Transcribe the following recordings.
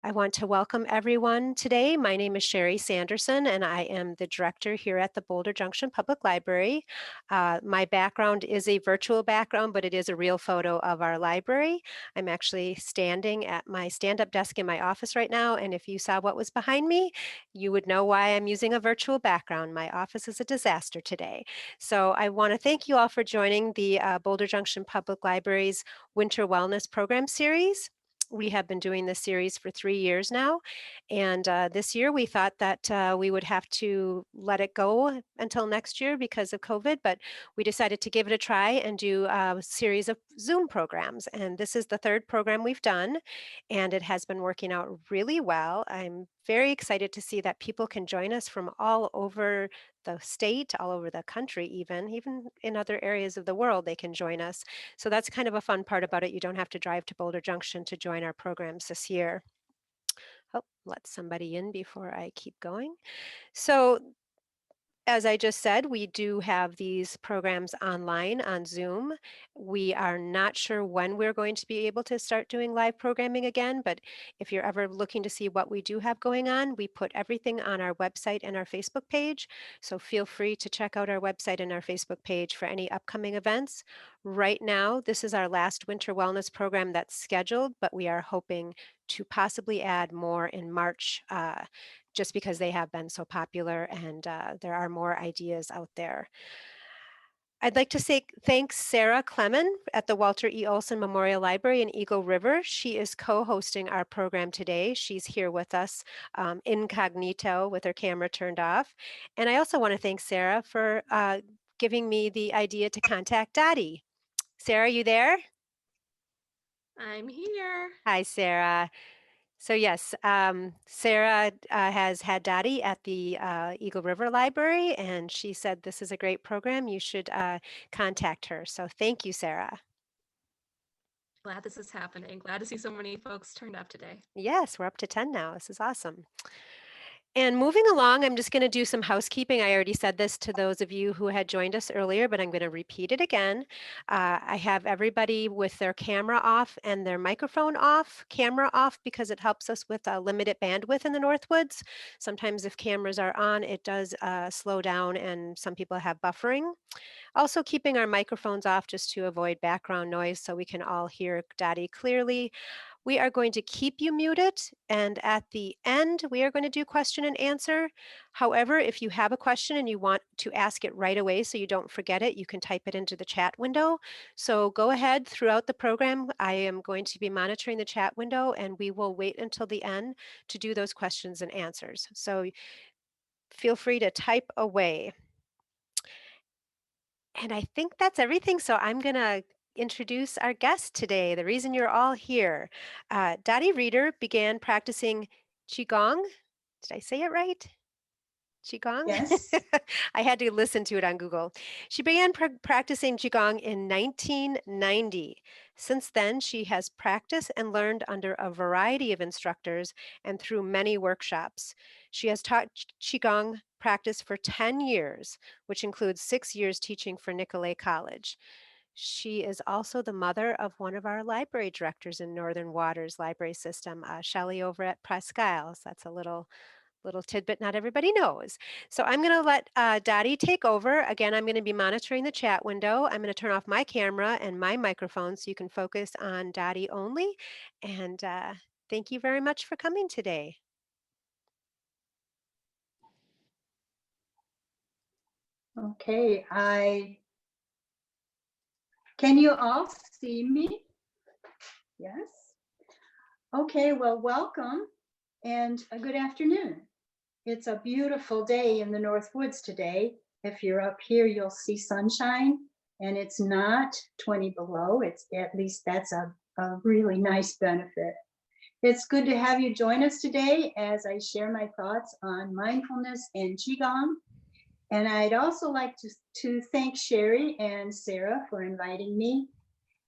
I want to welcome everyone today. My name is Sherry Sanderson, and I am the director here at the Boulder Junction Public Library. My background is a virtual background, but it is a real photo of our library. I'm actually standing at my stand-up desk in my office right now, and if you saw what was behind me, you would know why I'm using a virtual background. My office is a disaster today. So I want to thank you all for joining the Boulder Junction Public Library's Winter Wellness Program Series. We have been doing this series for 3 years now, and this year we thought that we would have to let it go until next year because of COVID, but we decided to give it a try and do a series of Zoom programs. And this is the third program we've done, and it has been working out really well. I'm very excited to see that people can join us from all over the state, all over the country, even in other areas of the world, they can join us. So that's kind of a fun part about it. You don't have to drive to Boulder Junction to join our programs this year. Oh, let somebody in before I keep going. So as I just said, we do have these programs online on Zoom. We are not sure when we're going to be able to start doing live programming again, but if you're ever looking to see what we do have going on, we put everything on our website and our Facebook page. So feel free to check out our website and our Facebook page for any upcoming events. Right now, this is our last winter wellness program that's scheduled, but we are hoping to possibly add more in March. Just because they have been so popular and there are more ideas out there. I'd like to say thanks Sarah Clemon at the Walter E. Olson Memorial Library in Eagle River. She is co-hosting our program today. She's here with us incognito with her camera turned off. And I also want to thank Sarah for giving me the idea to contact Dottie. Sarah, you there? I'm here. Hi, Sarah. So yes, Sarah has had Dottie at the Eagle River Library, and she said this is a great program. You should contact her. So thank you, Sarah. Glad this is happening. Glad to see so many folks turned up today. Yes, we're up to 10 now. This is awesome. And moving along, I'm just going to do some housekeeping. I already said this to those of you who had joined us earlier, but I'm going to repeat it again. I have everybody with their camera off and their microphone off, camera off, because it helps us with limited bandwidth in the Northwoods. Sometimes if cameras are on, it does slow down and some people have buffering. Also keeping our microphones off just to avoid background noise so we can all hear Dottie clearly. We are going to keep you muted, and at the end, we are going to do question and answer. However, if you have a question and you want to ask it right away so you don't forget it, you can type it into the chat window. So go ahead throughout the program. I am going to be monitoring the chat window, and we will wait until the end to do those questions and answers. So feel free to type away. And I think that's everything. So I'm going to introduce our guest today, the reason you're all here. Dottie Reeder began practicing Qi Gong. Did I say it right? Qigong? Yes. I had to listen to it on Google. She began practicing Qigong in 1990. Since then, she has practiced and learned under a variety of instructors and through many workshops. She has taught Qigong practice for 10 years, which includes 6 years teaching for Nicolet College. She is also the mother of one of our library directors in Northern Waters Library System, Shelley over at Presque Isle. That's a little tidbit not everybody knows. So I'm going to let Dottie take over. Again, I'm going to be monitoring the chat window. I'm going to turn off my camera and my microphone so you can focus on Dottie only. And thank you very much for coming today. Okay, can you all see me? Yes. Okay, well, welcome and a good afternoon. It's a beautiful day in the North Woods today. If you're up here, you'll see sunshine, and it's not 20 below. It's at least that's a really nice benefit. It's good to have you join us today as I share my thoughts on mindfulness and Qigong. And I'd also like to thank Sherry and Sarah for inviting me.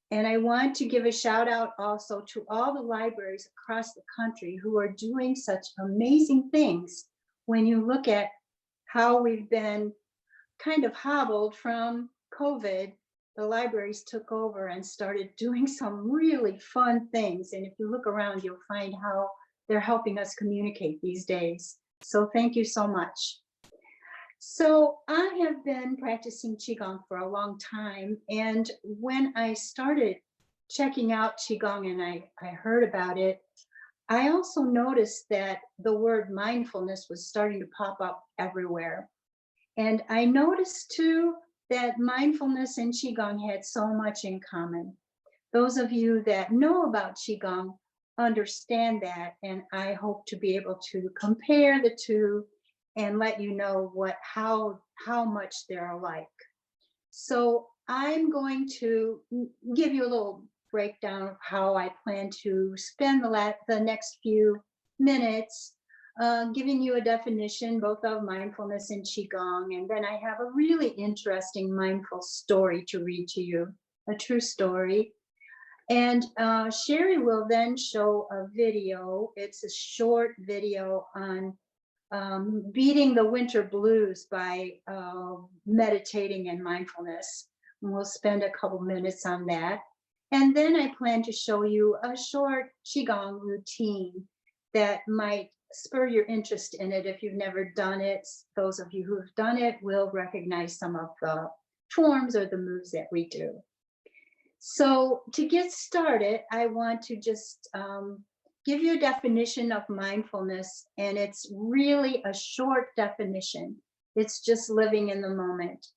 And I want to give a shout out also to all the libraries across the country who are doing such amazing things when you look at how we've been kind of hobbled from COVID. The libraries took over and started doing some really fun things. And if you look around, you'll find how they're helping us communicate these days. So thank you so much. So I have been practicing Qigong for a long time. And when I started checking out Qigong and I heard about it, I also noticed that the word mindfulness was starting to pop up everywhere. And I noticed too that mindfulness and Qigong had so much in common. Those of you that know about Qigong understand that, and I hope to be able to compare the two and let you know how much they're alike. So I'm going to give you a little breakdown of how I plan to spend the next few minutes, giving you a definition both of mindfulness and Qigong. And then I have a really interesting mindful story to read to you, a true story. And Sherry will then show a video. It's a short video on beating the winter blues by meditating and mindfulness. And we'll spend a couple minutes on that. And then I plan to show you a short Qigong routine that might spur your interest in it if you've never done it. Those of you who have done it will recognize some of the forms or the moves that we do. So to get started, I want to just give you a definition of mindfulness, and it's really a short definition. It's just living in the moment,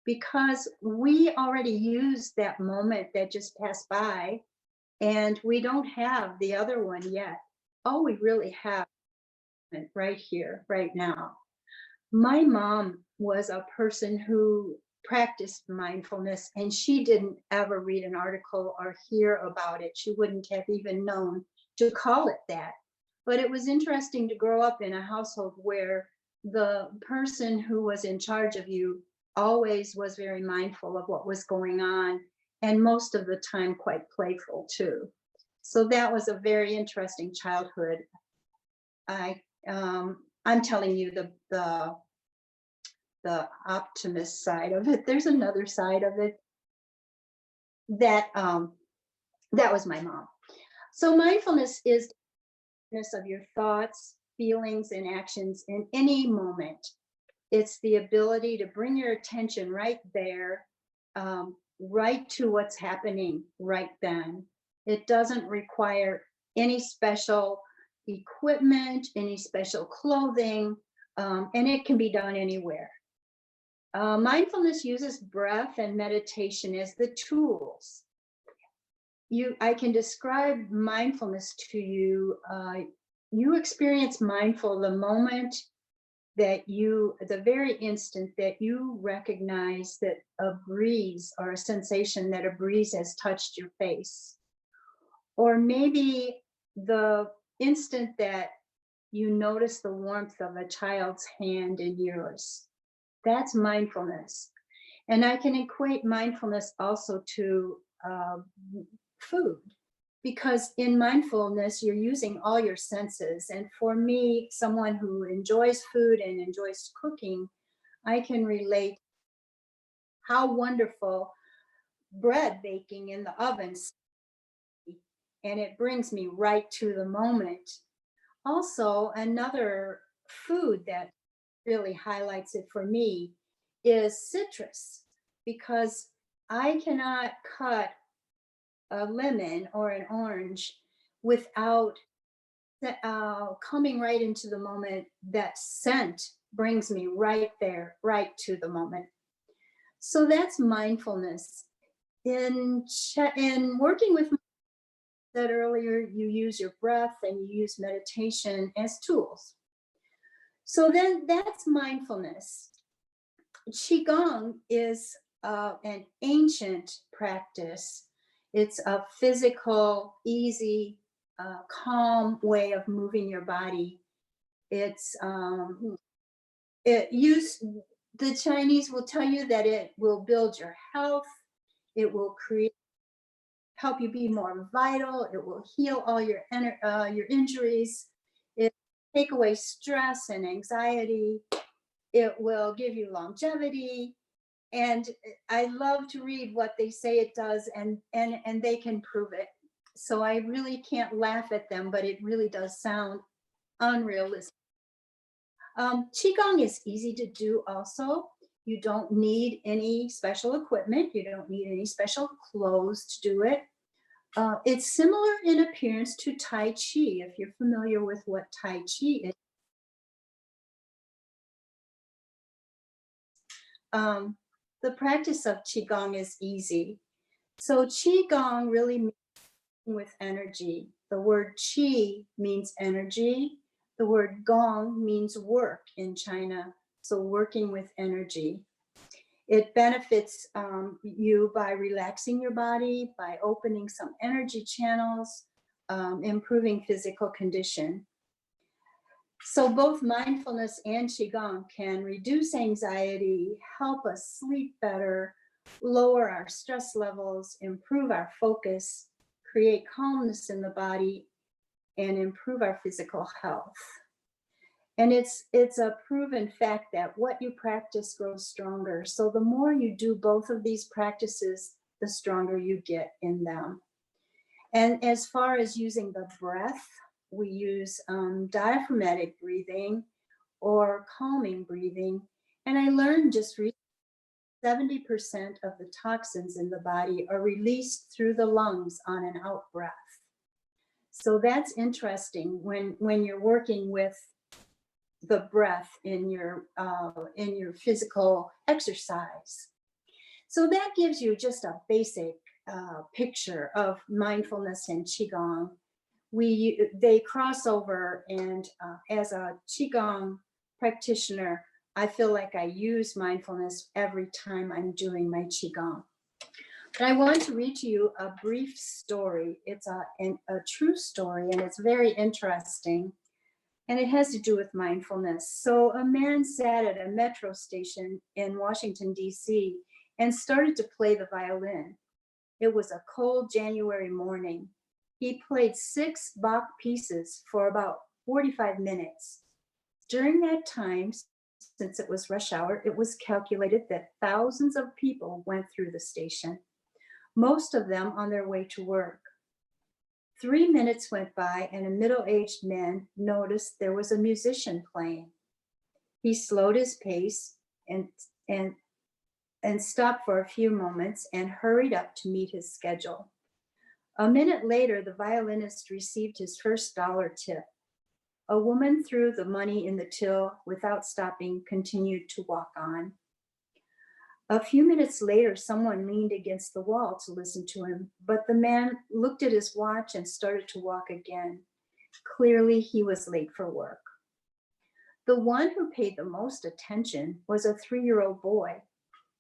because we already used that moment that just passed by, and we don't have the other one yet. All we really have right here, right now. My mom was a person who practiced mindfulness, and she didn't ever read an article or hear about it. She wouldn't have even known to call it that. But it was interesting to grow up in a household where the person who was in charge of you always was very mindful of what was going on, and most of the time quite playful too. So that was a very interesting childhood. I'm telling you the optimist side of it. There's another side of it that was my mom. So mindfulness is awareness of your thoughts, feelings, and actions in any moment. It's the ability to bring your attention right there, right to what's happening right then. It doesn't require any special equipment, any special clothing, and it can be done anywhere. Mindfulness uses breath and meditation as the tools. I can describe mindfulness to you. You experience mindful the moment that the very instant that you recognize that a breeze or a sensation that a breeze has touched your face. Or maybe the instant that you notice the warmth of a child's hand in yours. That's mindfulness. And I can equate mindfulness also to food, because in mindfulness, you're using all your senses. And for me, someone who enjoys food and enjoys cooking, I can relate how wonderful bread baking in the oven, and it brings me right to the moment. Also, another food that really highlights it for me is citrus, because I cannot cut a lemon or an orange without coming right into the moment. That scent brings me right there, right to the moment. So that's mindfulness. In working with, said earlier, you use your breath and you use meditation as tools. So then that's mindfulness. Qigong is an ancient practice. It's a physical, easy, calm way of moving your body. The Chinese will tell you that it will build your health. It will help you be more vital. It will heal all your injuries. It will take away stress and anxiety. It will give you longevity. And I love to read what they say it does, and they can prove it. So I really can't laugh at them, but it really does sound unrealistic. Qigong is easy to do also. You don't need any special equipment. You don't need any special clothes to do it. It's similar in appearance to Tai Chi, if you're familiar with what Tai Chi is. The practice of Qigong is easy. So Qigong really means with energy. The word Qi means energy. The word Gong means work in China. So working with energy. It benefits you by relaxing your body, by opening some energy channels, improving physical condition. So both mindfulness and Qigong can reduce anxiety, help us sleep better, lower our stress levels, improve our focus, create calmness in the body, and improve our physical health. And it's a proven fact that what you practice grows stronger. So the more you do both of these practices, the stronger you get in them. And as far as using the breath, we use diaphragmatic breathing or calming breathing. And I learned just recently 70% of the toxins in the body are released through the lungs on an out breath. So that's interesting when you're working with the breath in your physical exercise. So that gives you just a basic picture of mindfulness and Qigong. They cross over, and as a Qigong practitioner, I feel like I use mindfulness every time I'm doing my Qigong. But I want to read to you a brief story. It's a true story, and it's very interesting. And it has to do with mindfulness. So a man sat at a metro station in Washington, D.C., and started to play the violin. It was a cold January morning. He played 6 Bach pieces for about 45 minutes. During that time, since it was rush hour, it was calculated that thousands of people went through the station, most of them on their way to work. 3 minutes went by, and a middle-aged man noticed there was a musician playing. He slowed his pace and stopped for a few moments and hurried up to meet his schedule. A minute later, the violinist received his first dollar tip. A woman threw the money in the till without stopping, continued to walk on. A few minutes later, someone leaned against the wall to listen to him, but the man looked at his watch and started to walk again. Clearly, he was late for work. The one who paid the most attention was a 3-year-old boy.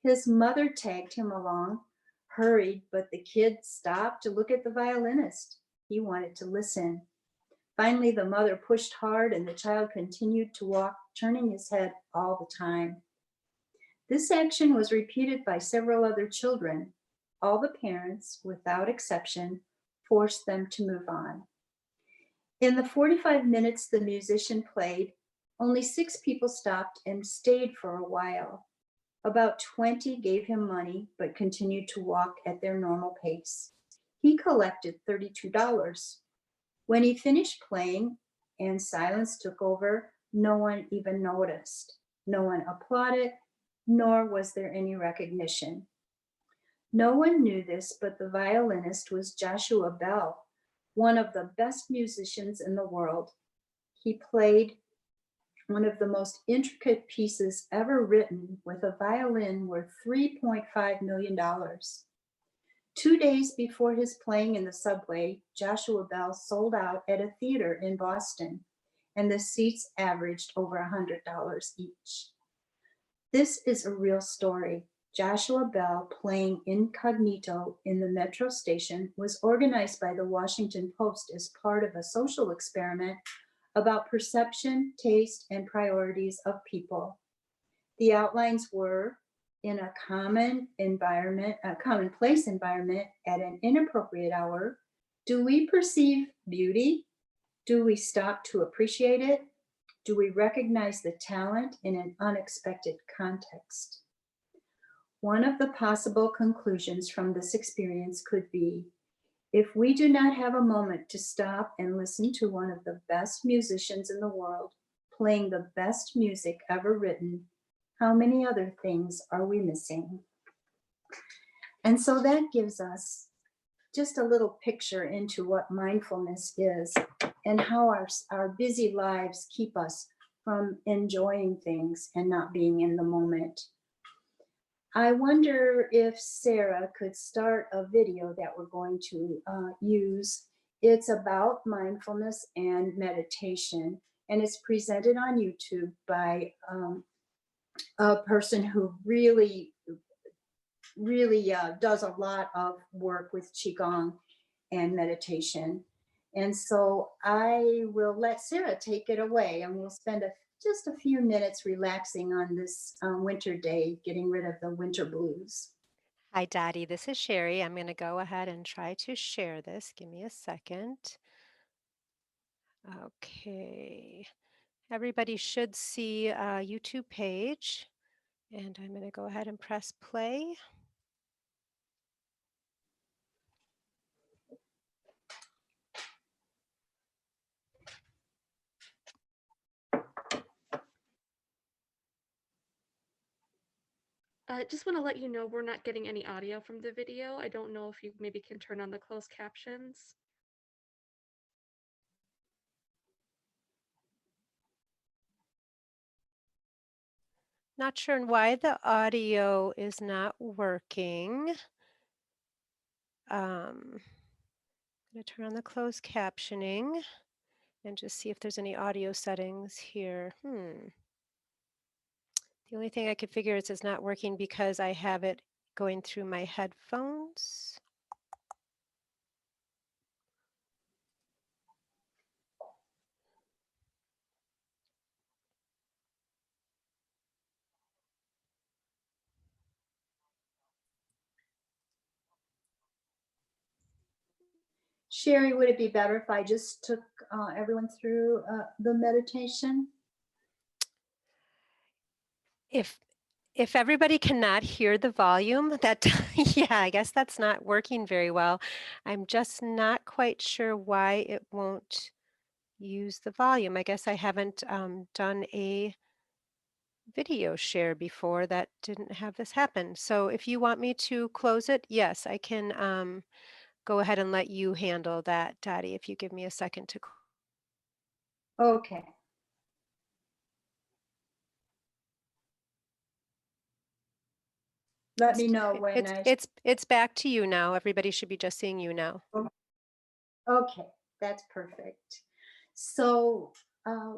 His mother tagged him along, hurried, but the kid stopped to look at the violinist. He wanted to listen. Finally, the mother pushed hard, and the child continued to walk, turning his head all the time. This action was repeated by several other children. All the parents, without exception, forced them to move on. In the 45 minutes the musician played, only 6 people stopped and stayed for a while. About 20 gave him money, but continued to walk at their normal pace. He collected $32. When he finished playing and silence took over, no one even noticed. No one applauded, nor was there any recognition. No one knew this, but the violinist was Joshua Bell, one of the best musicians in the world. He played one of the most intricate pieces ever written with a violin worth $3.5 million. 2 days before his playing in the subway, Joshua Bell sold out at a theater in Boston, and the seats averaged over $100 each. This is a real story. Joshua Bell playing incognito in the metro station was organized by the Washington Post as part of a social experiment about perception, taste, and priorities of people. The outlines were: in a commonplace environment at an inappropriate hour, do we perceive beauty? Do we stop to appreciate it? Do we recognize the talent in an unexpected context? One of the possible conclusions from this experience could be, If we do not have a moment to stop and listen to one of the best musicians in the world, playing the best music ever written, how many other things are we missing? And so that gives us just a little picture into what mindfulness is and how our busy lives keep us from enjoying things and not being in the moment. I wonder if Sarah could start a video that we're going to use. It's about mindfulness and meditation, and it's presented on YouTube by a person who really does a lot of work with Qi Gong and meditation. And so I will let Sarah take it away, and we'll spend just a few minutes relaxing on this winter day, getting rid of the winter blues. Hi, Dottie. This is Sherry. I'm going to go ahead and try to share this. Give me a second. Okay. Everybody should see a YouTube page, and I'm going to go ahead and press play. I just want to let you know we're not getting any audio from the video. I don't know if you maybe can turn on the closed captions. Not sure why the audio is not working. I'm going to turn on the closed captioning and just see if there's any audio settings here. The only thing I could figure is it's not working because I have it going through my headphones. Sherry, would it be better if I just took everyone through the meditation? If everybody cannot hear the volume, that yeah, I guess that's not working very well. I'm just not quite sure why it won't use the volume. I guess I haven't done a video share before that didn't have this happen. So if you want me to close it, yes, I can go ahead and let you handle that, Dottie, if you give me a second to. Okay. Let me know when It's back to you now. Everybody should be just seeing you now. Okay, that's perfect. So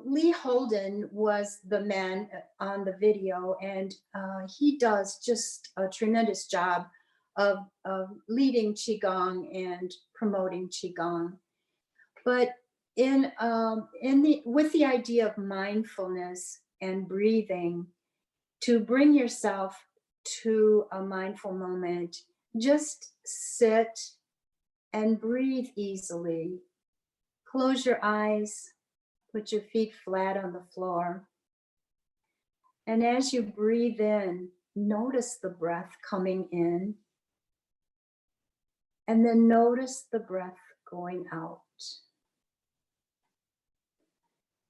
Lee Holden was the man on the video, and he does just a tremendous job of leading Qigong and promoting Qigong. But with the idea of mindfulness and breathing, to bring yourself to a mindful moment, just sit and breathe easily. Close your eyes, put your feet flat on the floor. And as you breathe in, notice the breath coming in. And then notice the breath going out.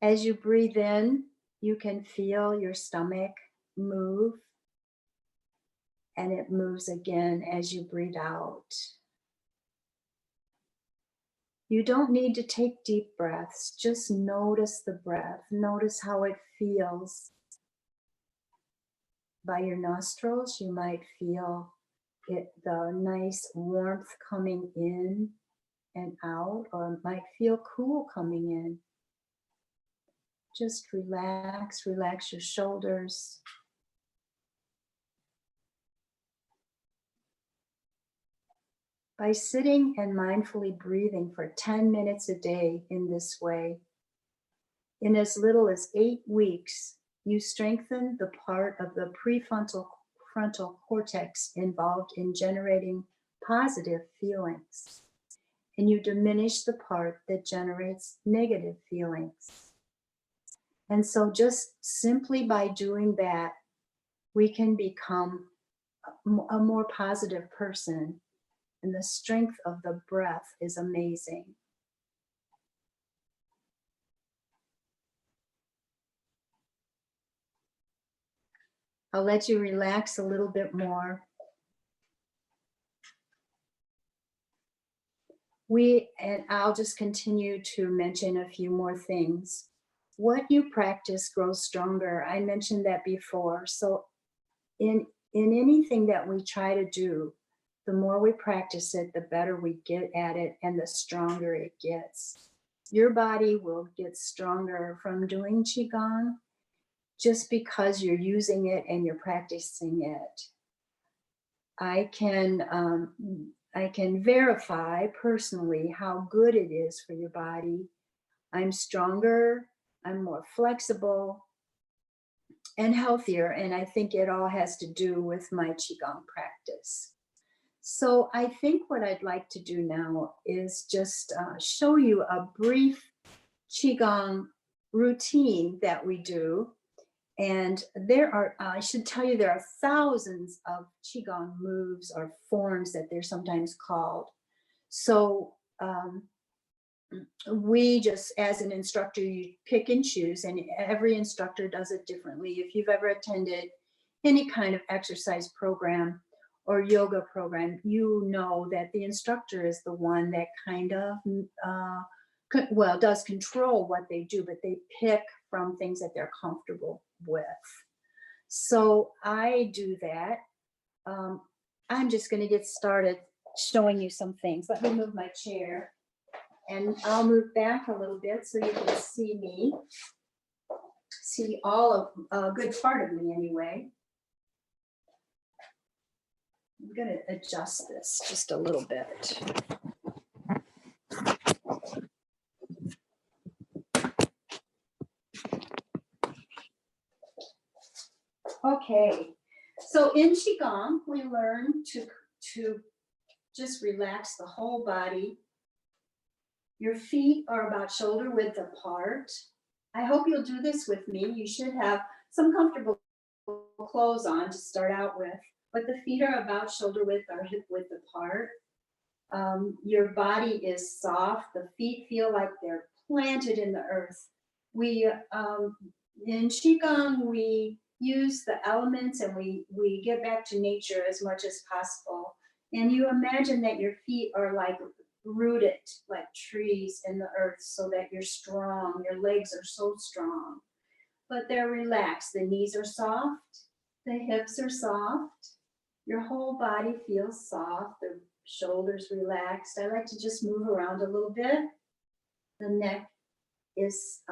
As you breathe in, you can feel your stomach move. And it moves again as you breathe out. You don't need to take deep breaths, just notice the breath. Notice how it feels. By your nostrils, you might feel the nice warmth coming in and out, or it might feel cool coming in. Just relax your shoulders. By sitting and mindfully breathing for 10 minutes a day in this way, in as little as 8 weeks, you strengthen the part of the prefrontal cortex involved in generating positive feelings, and you diminish the part that generates negative feelings. And so just simply by doing that, we can become a more positive person. And the strength of the breath is amazing. I'll let you relax a little bit more. And I'll just continue to mention a few more things. What you practice grows stronger. I mentioned that before. So in anything that we try to do, the more we practice it, the better we get at it and the stronger it gets. Your body will get stronger from doing Qi Gong just because you're using it and you're practicing it. I can verify personally how good it is for your body. I'm stronger, I'm more flexible and healthier, and I think it all has to do with my Qigong practice. So I think what I'd like to do now is just show you a brief Qigong routine that we do. And there are, I should tell you, there are thousands of Qigong moves or forms that they're sometimes called. So we just, as an instructor, you pick and choose, and every instructor does it differently. If you've ever attended any kind of exercise program or yoga program, you know that the instructor is the one that kind of, well, does control what they do, but they pick from things that they're comfortable with. So I do that. I'm just going to get started showing you some things. Let me move my chair, and I'll move back a little bit so you can see me, see all of a good part of me anyway. I'm going to adjust this just a little bit. Okay, so in Qigong, we learn to just relax the whole body. Your feet are about shoulder width apart. I hope you'll do this with me. You should have some comfortable clothes on to start out with, but the feet are about shoulder width or hip width apart. Your body is soft. The feet feel like they're planted in the earth. We, in Qigong, we use the elements and we get back to nature as much as possible. And you imagine that your feet are like rooted like trees in the earth so that you're strong. Your legs are so strong, but they're relaxed. The knees are soft. The hips are soft. Your whole body feels soft. The shoulders relaxed. I like to just move around a little bit. The neck is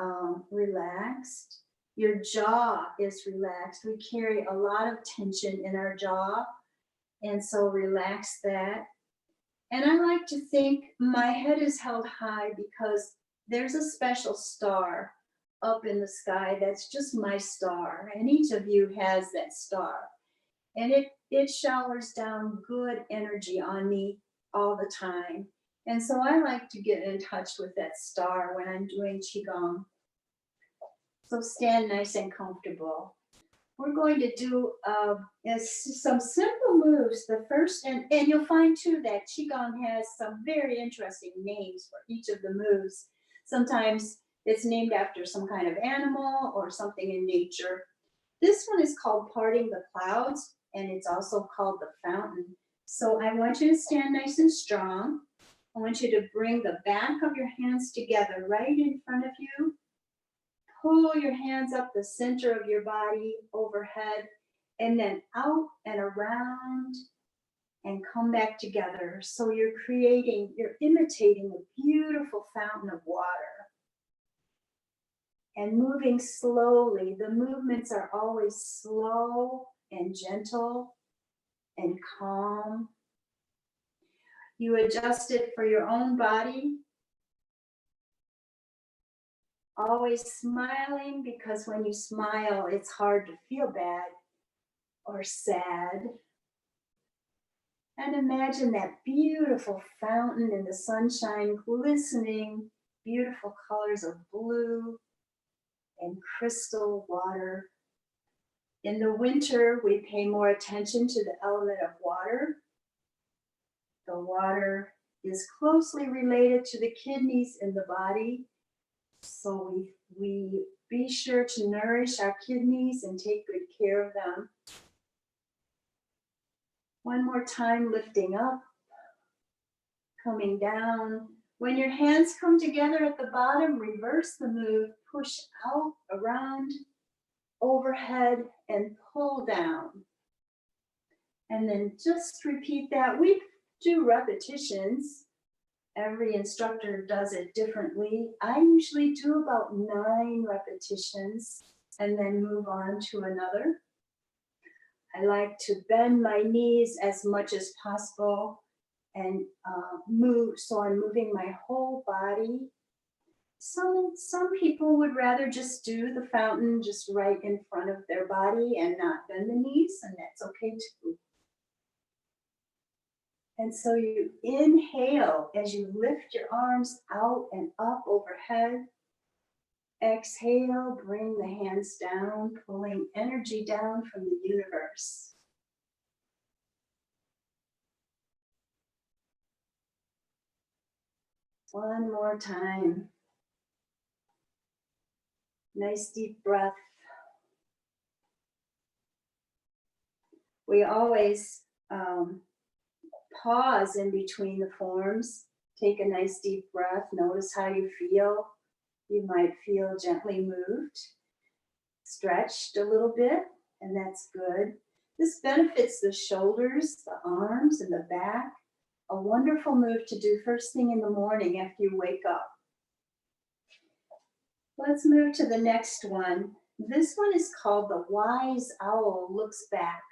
relaxed. Your jaw is relaxed. We carry a lot of tension in our jaw, and so relax that. And I like to think my head is held high because there's a special star up in the sky that's just my star, and each of you has that star. And it showers down good energy on me all the time. And so I like to get in touch with that star when I'm doing Qigong. So stand nice and comfortable. We're going to do some simple moves. The first, and you'll find too that Qigong has some very interesting names for each of the moves. Sometimes it's named after some kind of animal or something in nature. This one is called Parting the Clouds, and it's also called the Fountain. So I want you to stand nice and strong. I want you to bring the back of your hands together right in front of you. Pull your hands up the center of your body overhead, and then out and around and come back together. So you're imitating a beautiful fountain of water. And moving slowly. The movements are always slow and gentle and calm. You adjust it for your own body. Always smiling, because when you smile, it's hard to feel bad or sad. And imagine that beautiful fountain in the sunshine, glistening, beautiful colors of blue and crystal water. In the winter, we pay more attention to the element of water. The water is closely related to the kidneys in the body. So we be sure to nourish our kidneys and take good care of them. One more time, lifting up, coming down. When your hands come together at the bottom, reverse the move, push out, around, overhead, and pull down. And then just repeat that. We do repetitions. Every instructor does it differently. I usually do about 9 repetitions and then move on to another. I like to bend my knees as much as possible and move, so I'm moving my whole body. Some people would rather just do the fountain just right in front of their body and not bend the knees, and that's okay too. And so you inhale as you lift your arms out and up overhead. Exhale, bring the hands down, pulling energy down from the universe. One more time. Nice deep breath. We always pause in between the forms. Take a nice deep breath. Notice how you feel. You might feel gently moved, stretched a little bit, and that's good. This benefits the shoulders, the arms, and the back. A wonderful move to do first thing in the morning after you wake up. Let's move to the next one. This one is called the Wise Owl Looks Back.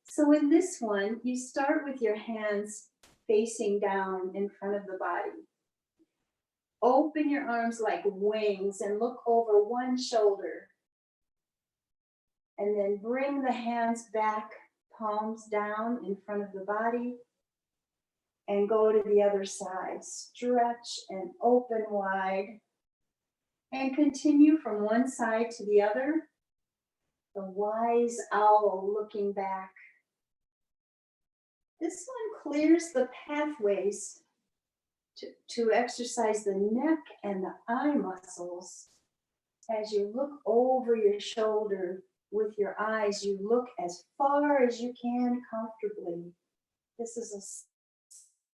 So in this one, you start with your hands facing down in front of the body. Open your arms like wings and look over one shoulder. And then bring the hands back, palms down in front of the body. And go to the other side. Stretch and open wide. And continue from one side to the other. The wise owl looking back. This one clears the pathways to exercise the neck and the eye muscles. As you look over your shoulder with your eyes, you look as far as you can comfortably. This is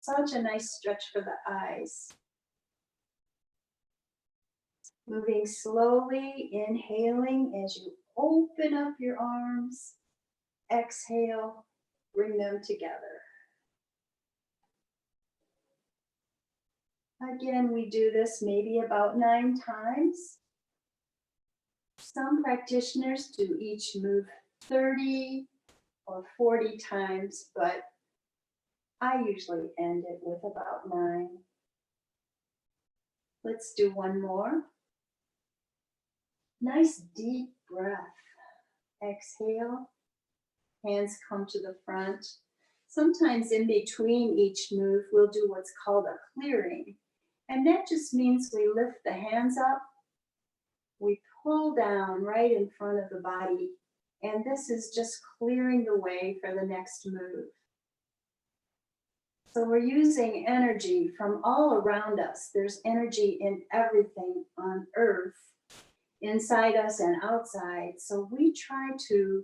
such a nice stretch for the eyes. Moving slowly, inhaling as you open up your arms. Exhale, bring them together. Again, we do this maybe about 9 times. Some practitioners do each move 30 or 40 times, but I usually end it with about 9. Let's do one more. Nice deep breath. Exhale. Hands come to the front. Sometimes in between each move, we'll do what's called a clearing. And that just means we lift the hands up. We pull down right in front of the body. And this is just clearing the way for the next move. So we're using energy from all around us. There's energy in everything on earth, inside us and outside. So we try to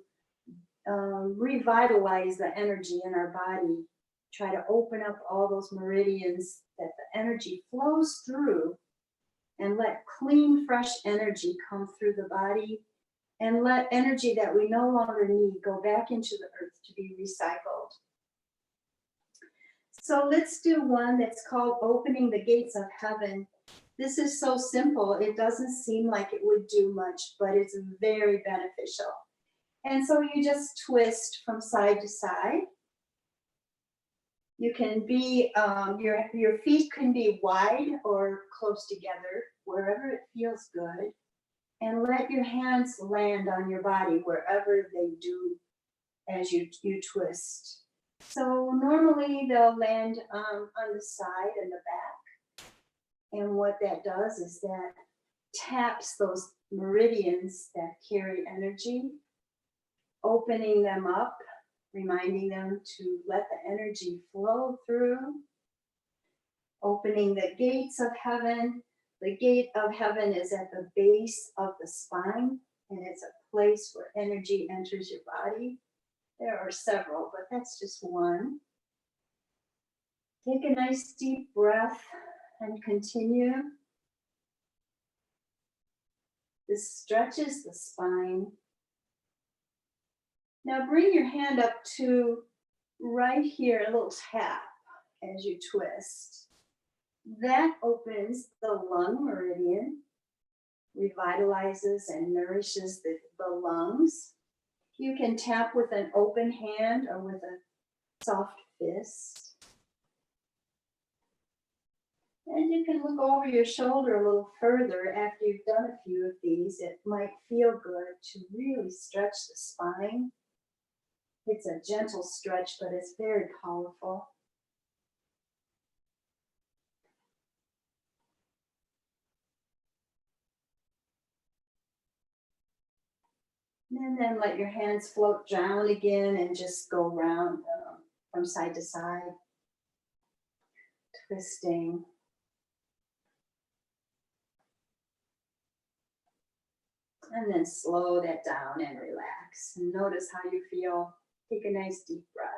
revitalize the energy in our body, try to open up all those meridians that the energy flows through, and let clean, fresh energy come through the body, and let energy that we no longer need go back into the earth to be recycled. So let's do one that's called Opening the Gates of Heaven. This is so simple, it doesn't seem like it would do much, but it's very beneficial. And so you just twist from side to side. You can be, your feet can be wide or close together, wherever it feels good. And let your hands land on your body wherever they do as you twist. So normally they'll land on the side and the back. And what that does is that taps those meridians that carry energy, opening them up reminding them to let the energy flow through, opening the gates of heaven. The gate of heaven is at the base of the spine, and it's a place where energy enters your body. There are several, but that's just one. Take a nice deep breath and continue. This stretches the spine. Now bring your hand up to right here, a little tap as you twist. That opens the lung meridian, revitalizes and nourishes the lungs. You can tap with an open hand or with a soft fist. And you can look over your shoulder a little further after you've done a few of these. It might feel good to really stretch the spine. It's a gentle stretch, but it's very powerful. And then let your hands float down again and just go around from side to side, twisting. And then slow that down and relax. And notice how you feel. Take a nice deep breath.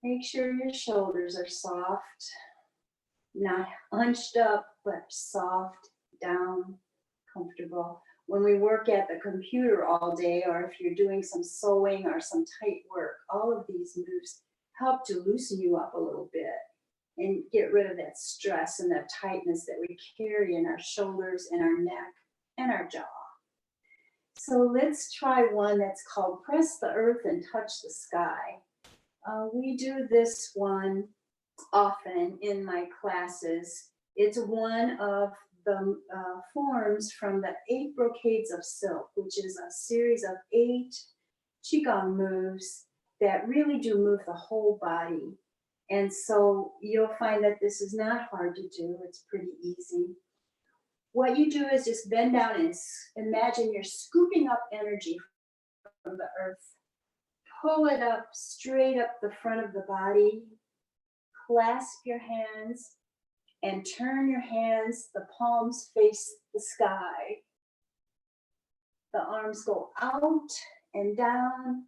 Make sure your shoulders are soft, not hunched up, but soft, down, comfortable. When we work at the computer all day, or if you're doing some sewing or some tight work, all of these moves help to loosen you up a little bit and get rid of that stress and that tightness that we carry in our shoulders and our neck and our jaw. So let's try one that's called Press the Earth and Touch the Sky. We do this one often in my classes. It's one of the forms from the 8 brocades of silk, which is a series of 8 Qi Gong moves that really do move the whole body. And so you'll find that this is not hard to do. It's pretty easy. What you do is just bend down and imagine you're scooping up energy from the earth. Pull it up, straight up the front of the body. Clasp your hands and turn your hands, the palms face the sky. The arms go out and down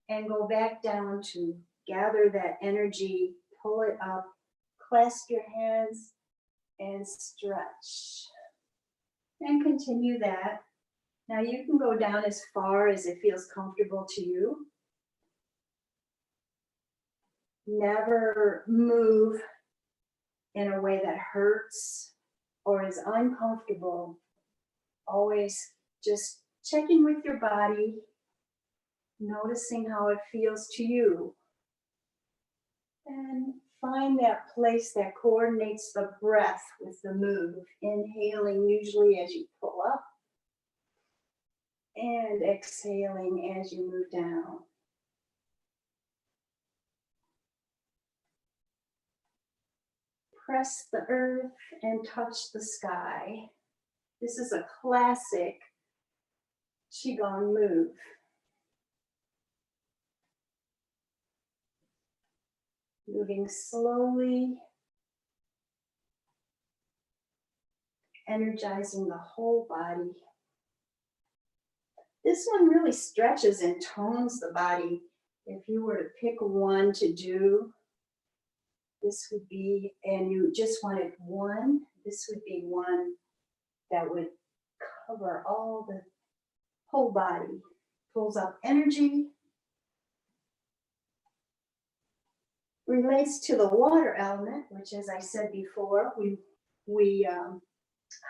and go back down to gather that energy, pull it up, clasp your hands and stretch. And continue that. Now you can go down as far as it feels comfortable to you. Never move in a way that hurts or is uncomfortable. Always just checking with your body, noticing how it feels to you. And find that place that coordinates the breath with the move. Inhaling usually as you pull up and exhaling as you move down. Press the earth and touch the sky. This is a classic Qi Gong move. Moving slowly, energizing the whole body. This one really stretches and tones the body. If you were to pick one to do, this would be, and you just wanted one, this would be one that would cover all the whole body. Pulls up energy, relates to the water element, which, as I said before, we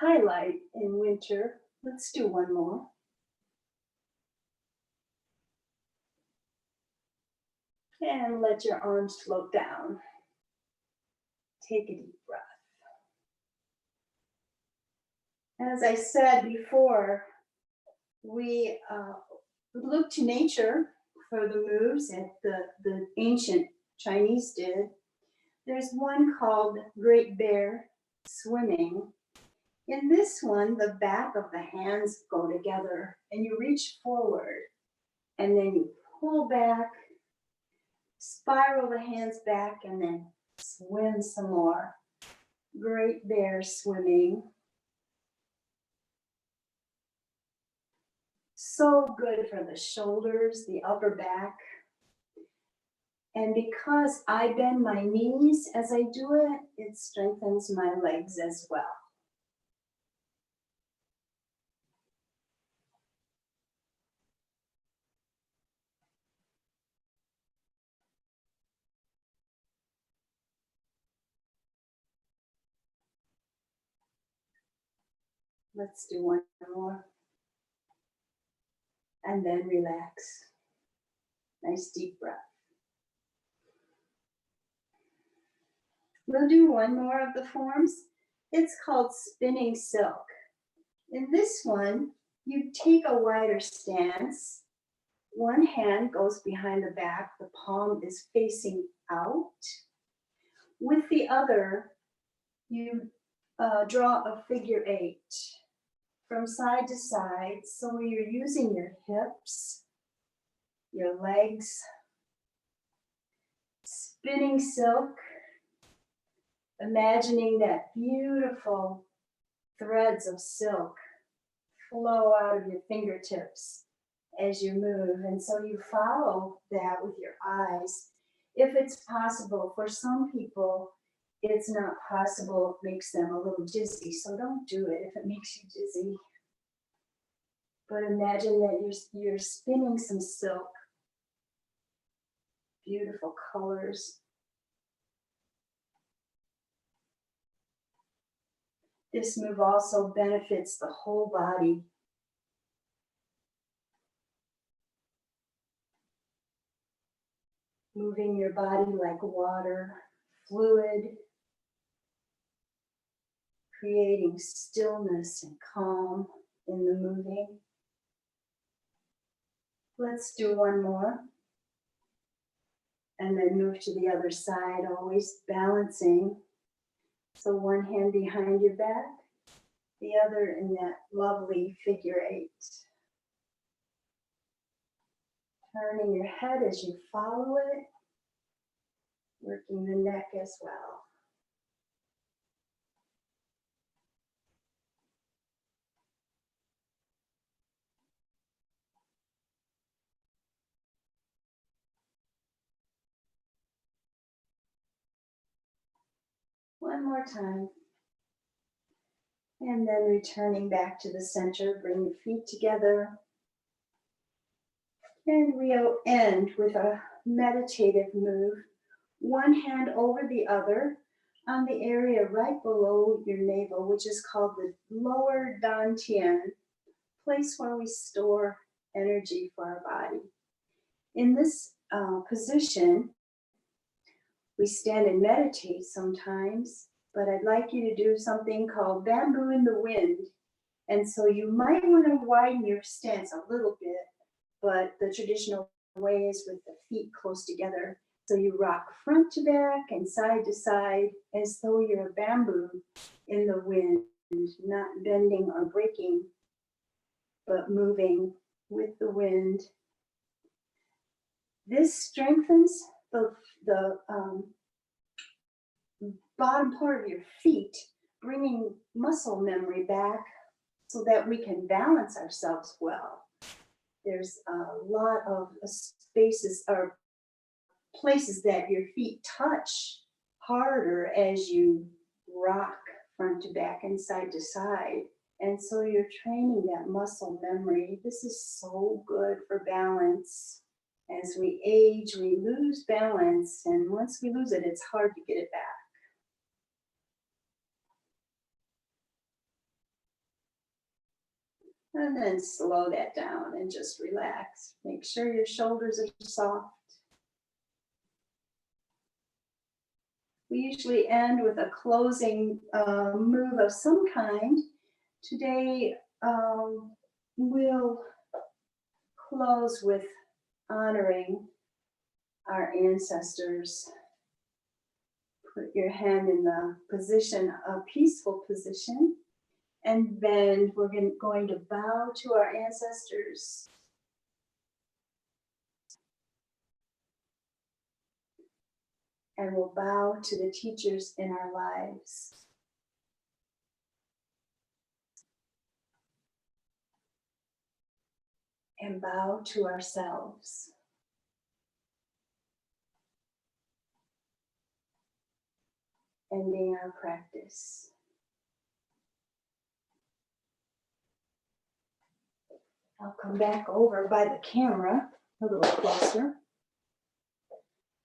highlight in winter. Let's do one more. And let your arms float down. Take a deep breath. As I said before, we look to nature for the moves that the ancient Chinese did. There's one called Great Bear Swimming. In this one, the back of the hands go together and you reach forward and then you pull back, spiral the hands back, and then swim some more. Great bear swimming. So good for the shoulders, the upper back. And because I bend my knees as I do it, it strengthens my legs as well. Let's do one more. And then relax. Nice deep breath. We'll do one more of the forms. It's called spinning silk. In this one, you take a wider stance. One hand goes behind the back, the palm is facing out. With the other, you draw a figure 8 from side to side. So you're using your hips, your legs, spinning silk, imagining that beautiful threads of silk flow out of your fingertips as you move. And so you follow that with your eyes. If it's possible, for some people, it's not possible, it makes them a little dizzy. So don't do it if it makes you dizzy. But imagine that you're spinning some silk. Beautiful colors. This move also benefits the whole body. Moving your body like water, fluid, creating stillness and calm in the moving. Let's do one more. And then move to the other side, always balancing. So one hand behind your back, the other in that lovely figure 8. Turning your head as you follow it, working the neck as well. One more time. And then returning back to the center, bring your feet together. And we'll end with a meditative move. One hand over the other on the area right below your navel, which is called the lower dantian, place where we store energy for our body. In this position, we stand and meditate sometimes, but I'd like you to do something called bamboo in the wind. And so you might want to widen your stance a little bit, but the traditional way is with the feet close together. So you rock front to back and side to side as though you're a bamboo in the wind, not bending or breaking, but moving with the wind. This strengthens the bottom part of your feet, bringing muscle memory back so that we can balance ourselves well. There's a lot of spaces or places that your feet touch harder as you rock front to back and side to side. And so you're training that muscle memory. This is so good for balance. As we age, we lose balance, and once we lose it, it's hard to get it back. And then slow that down and just relax. Make sure your shoulders are soft. We usually end with a closing move of some kind. Today, we'll close with honoring our ancestors. Put your hand in the position, a peaceful position, and then we're going to bow to our ancestors. And we'll bow to the teachers in our lives. And bow to ourselves. Ending our practice. I'll come back over by the camera a little closer.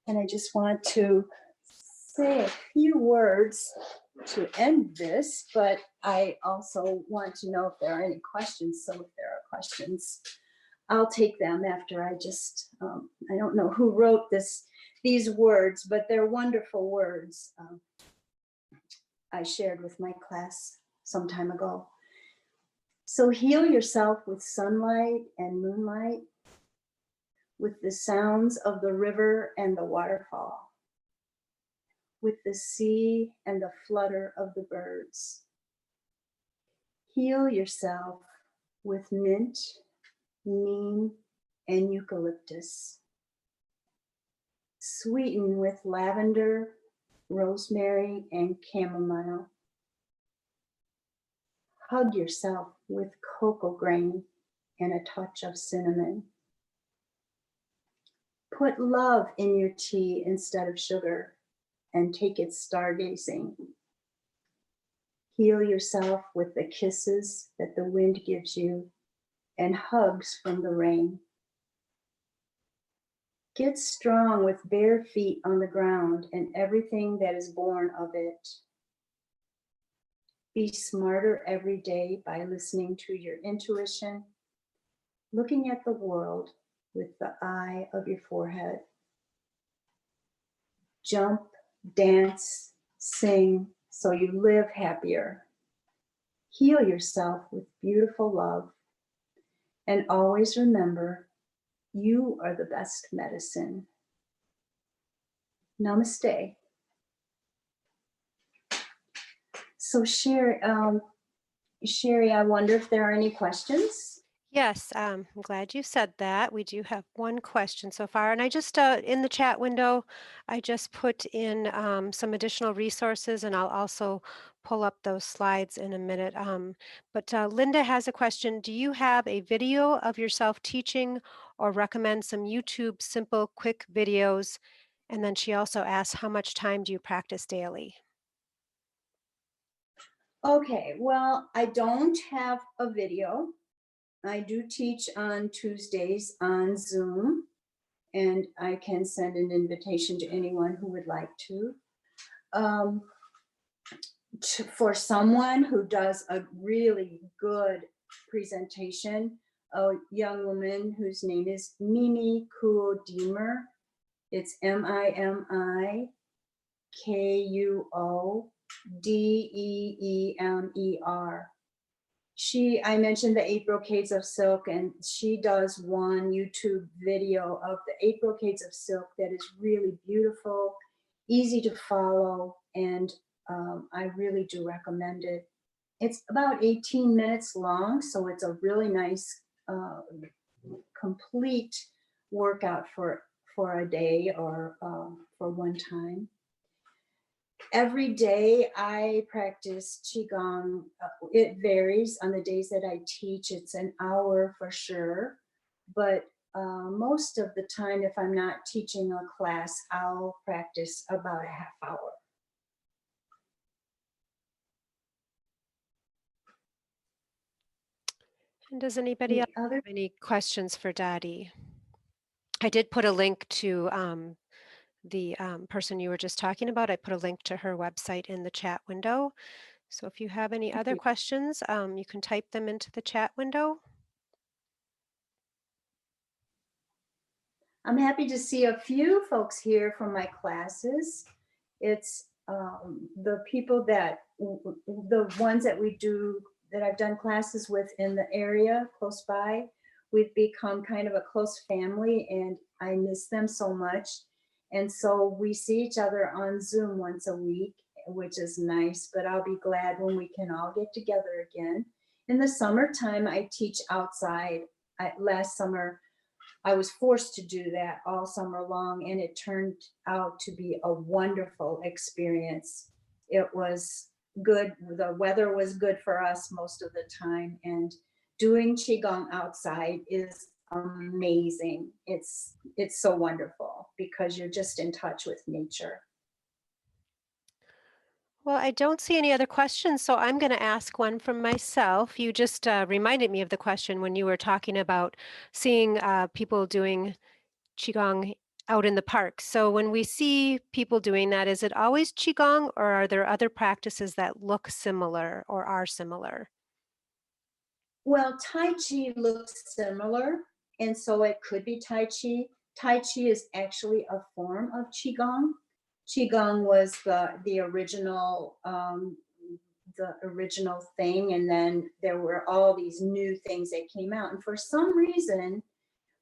And I just want to say a few words to end this, but I also want to know if there are any questions. So if there are questions, I'll take them after I just, I don't know who wrote these words, but they're wonderful words I shared with my class some time ago. So heal yourself with sunlight and moonlight, with the sounds of the river and the waterfall, with the sea and the flutter of the birds. Heal yourself with mint, neem, and eucalyptus. Sweeten with lavender, rosemary, and chamomile. Hug yourself with cocoa grain and a touch of cinnamon. Put love in your tea instead of sugar and take it stargazing. Heal yourself with the kisses that the wind gives you and hugs from the rain. Get strong with bare feet on the ground and everything that is born of it. Be smarter every day by listening to your intuition, looking at the world with the eye of your forehead. Jump, dance, sing, so you live happier. Heal yourself with beautiful love. And always remember, you are the best medicine. Namaste. So Sherry, I wonder if there are any questions? Yes, I'm glad you said that. We do have one question so far, and I just in the chat window, I just put in some additional resources, and I'll also pull up those slides in a minute. But Linda has a question. Do you have a video of yourself teaching, or recommend some YouTube simple, quick videos? And then she also asks, how much time do you practice daily? Okay, well, I don't have a video. I do teach on Tuesdays on Zoom, and I can send an invitation to anyone who would like to. For someone who does a really good presentation, a young woman whose name is Mimi Kuo-Deemer. It's Mimikuodeemer. I mentioned the 8 brocades of silk, and she does one YouTube video of the 8 brocades of silk that is really beautiful, easy to follow, and I really do recommend it. It's about 18 minutes long, so it's a really nice, complete workout for a day or for one time. Every day I practice Qi Gong. It varies on the days that I teach. It's an hour for sure, but most of the time, if I'm not teaching a class, I'll practice about a half hour. And does anybody else have any questions for Dottie? I did put a link to the person you were just talking about. I put a link to her website in the chat window. So if you have any other questions, you can type them into the chat window. I'm happy to see a few folks here from my classes. It's the people the ones that I've done classes with in the area close by. We've become kind of a close family, and I miss them so much. And so we see each other on Zoom once a week, which is nice, but I'll be glad when we can all get together again. In the summertime, I teach outside. Last summer, I was forced to do that all summer long, and it turned out to be a wonderful experience. It was good. The weather was good for us most of the time, and doing Qigong outside is amazing. It's so wonderful because you're just in touch with nature. Well, I don't see any other questions, so I'm going to ask one from myself. You just reminded me of the question when you were talking about seeing people doing Qigong out in the park. So when we see people doing that, is it always Qigong or are there other practices that look similar or are similar? Well, Tai Chi looks similar, and so it could be Tai Chi. Tai Chi is actually a form of Qigong. Qigong was the original thing, and then there were all these new things that came out. And for some reason,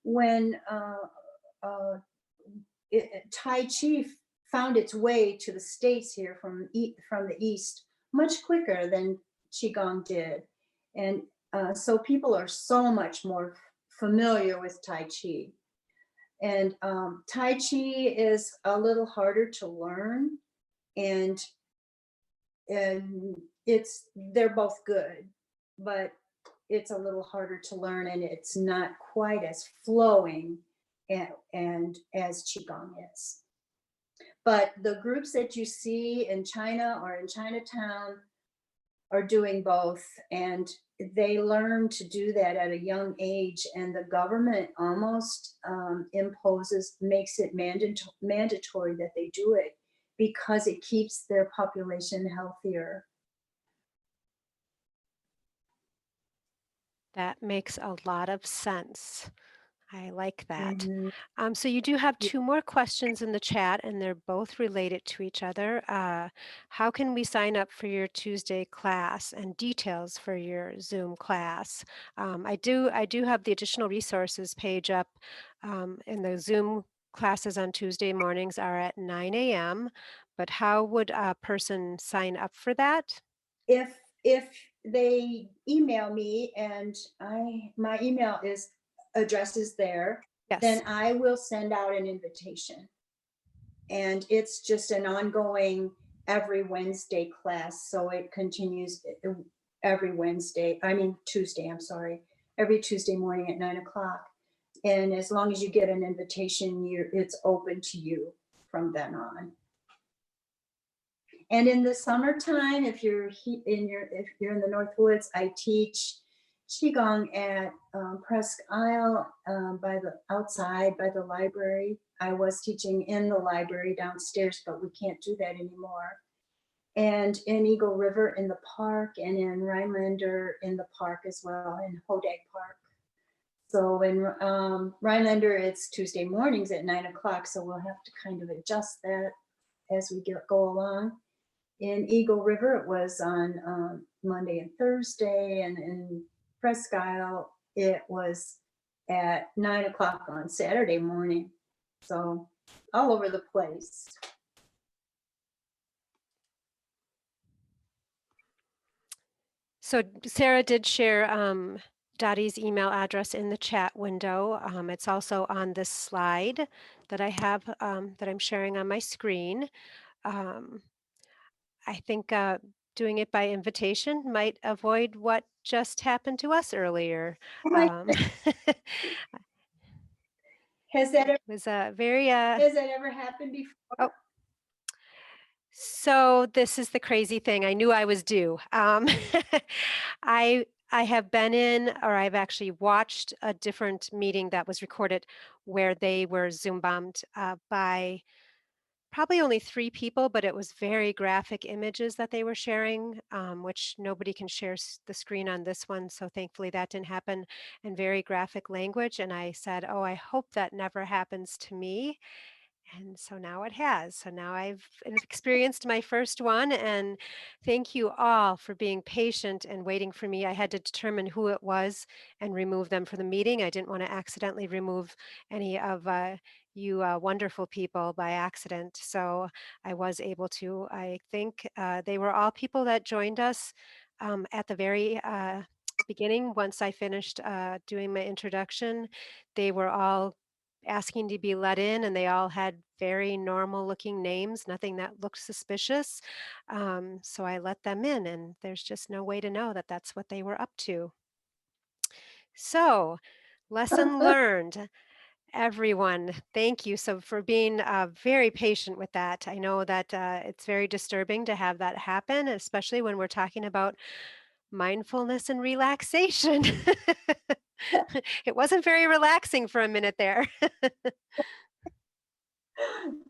when Tai Chi found its way to the States here from the East much quicker than Qigong did. And so people are so much more familiar with Tai Chi. And Tai Chi is a little harder to learn, and they're both good, but it's a little harder to learn, and it's not quite as flowing and as Qigong is. But the groups that you see in China or in Chinatown are doing both, and they learn to do that at a young age, and the government almost makes it mandatory that they do it because it keeps their population healthier. That makes a lot of sense. I like that. Mhm. So you do have two more questions in the chat, and they're both related to each other. How can we sign up for your Tuesday class and details for your Zoom class? I do have the additional resources page up, and the Zoom classes on Tuesday mornings are at 9 a.m. But how would a person sign up for that? If they email me, and my email address is there, then Yes. I will send out an invitation. And it's just an ongoing every Wednesday class. So it continues every Tuesday, I'm sorry, every Tuesday morning at 9 o'clock. And as long as you get an invitation, it's open to you from then on. And in the summertime, if you're in the North Woods, I teach Qigong at Presque Isle outside by the library. I was teaching in the library downstairs, but we can't do that anymore. And in Eagle River in the park, and in Rhinelander in the park as well, in Hodag Park. So in Rhinelander, it's Tuesday mornings at 9 o'clock, so we'll have to kind of adjust that as we go along. In Eagle River, it was on Monday and Thursday, and in Presque Isle, it was at 9 o'clock on Saturday morning. So all over the place. So Sarah did share Dottie's email address in the chat window. It's also on this slide that I have that I'm sharing on my screen. Um, I think doing it by invitation might avoid what just happened to us earlier. Um, Has that it was a very ever happened before? oh, so this is the crazy thing. I knew I was due. I have been in, or I've actually watched a different meeting that was recorded where they were Zoom bombed by probably only 3 people, but it was very graphic images that they were sharing, which nobody can share the screen on this one. So thankfully that didn't happen, and very graphic language. And I said, oh, I hope that never happens to me. And so now it has. So now I've experienced my first one, and thank you all for being patient and waiting for me. I had to determine who it was and remove them from the meeting. I didn't want to accidentally remove any of you wonderful people by accident. So I was able to. I think they were all people that joined us at the very beginning, once I finished doing my introduction, they were all asking to be let in, and they all had very normal looking names, nothing that looked suspicious. So I let them in, and there's just no way to know that that's what they were up to. So, lesson learned. Everyone, thank you so for being very patient with that. I know that it's very disturbing to have that happen, especially when we're talking about mindfulness and relaxation. It wasn't very relaxing for a minute there.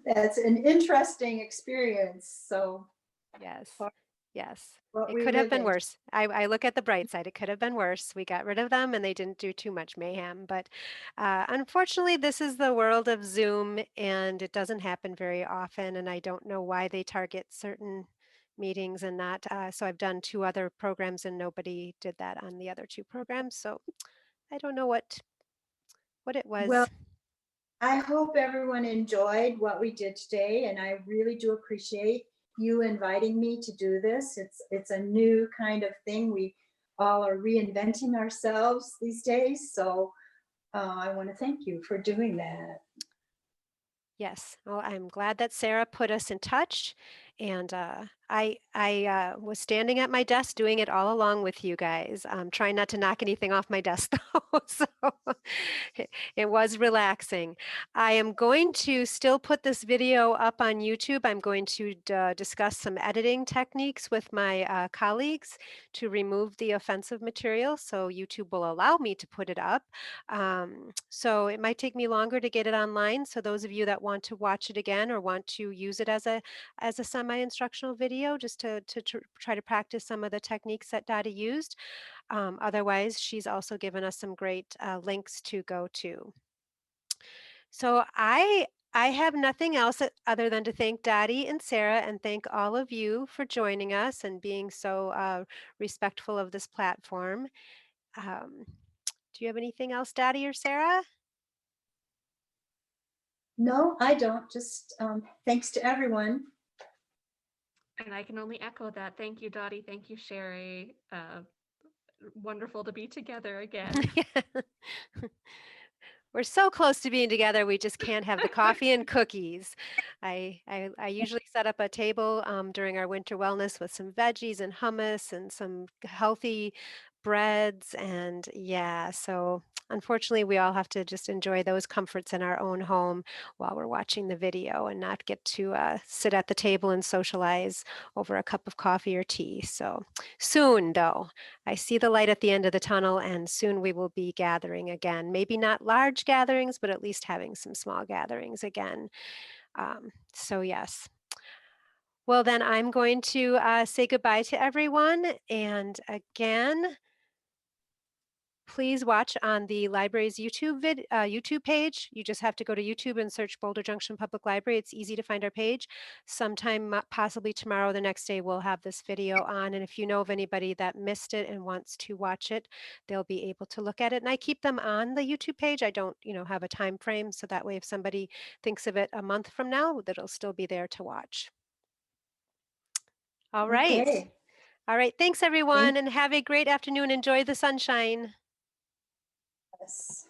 That's an interesting experience. So Yes, what yes. what It we could have live been in. worse. I look at the bright side. It could have been worse. We got rid of them and they didn't do too much mayhem. But unfortunately, this is the world of Zoom and it doesn't happen very often. And I don't know why they target certain meetings and not. So I've done 2 other programs and nobody did that on the other 2 programs. So I don't know what it Well, was. I hope everyone enjoyed what we did today, and I really do appreciate you inviting me to do this. It's a new kind of thing. We all are reinventing ourselves these days, so I want to thank you for doing that. Yes. Well, I'm glad that Sarah put us in touch, and I was standing at my desk doing it all along with you guys. Trying not to knock anything off my desk though, so it was relaxing. I am going to still put this video up on YouTube. I'm going to discuss some editing techniques with my colleagues to remove the offensive material. So YouTube will allow me to put it up. So it might take me longer to get it online. So those of you that want to watch it again or want to use it as a semi-instructional video, just to try to practice some of the techniques that Dottie used. Otherwise, she's also given us some great links to go to. So I have nothing else other than to thank Dottie and Sarah and thank all of you for joining us and being so respectful of this platform. Do you have anything else, Dottie or Sarah? No, I don't. Just thanks to everyone. And I can only echo that. Thank you, Dottie. Thank you, Sherry. Wonderful to be together again. We're so close to being together, we just can't have the coffee and cookies. I usually set up a table during our winter wellness with some veggies and hummus and some healthy breads. And yeah, so unfortunately, we all have to just enjoy those comforts in our own home while we're watching the video and not get to sit at the table and socialize over a cup of coffee or tea. So soon, though. I see the light at the end of the tunnel, and soon we will be gathering again. Maybe not large gatherings, but at least having some small gatherings again. So, yes. Well, then I'm going to say goodbye to everyone. And again, please watch on the library's YouTube page. You just have to go to YouTube and search Boulder Junction Public Library. It's easy to find our page. Sometime, possibly tomorrow or the next day, we'll have this video on. And if you know of anybody that missed it and wants to watch it, they'll be able to look at it. And I keep them on the YouTube page. I don't, have a time frame. So that way, if somebody thinks of it a month from now, that'll still be there to watch. All right. Okay. All right. Thanks, Thank everyone. And have a great afternoon. Enjoy the sunshine. you.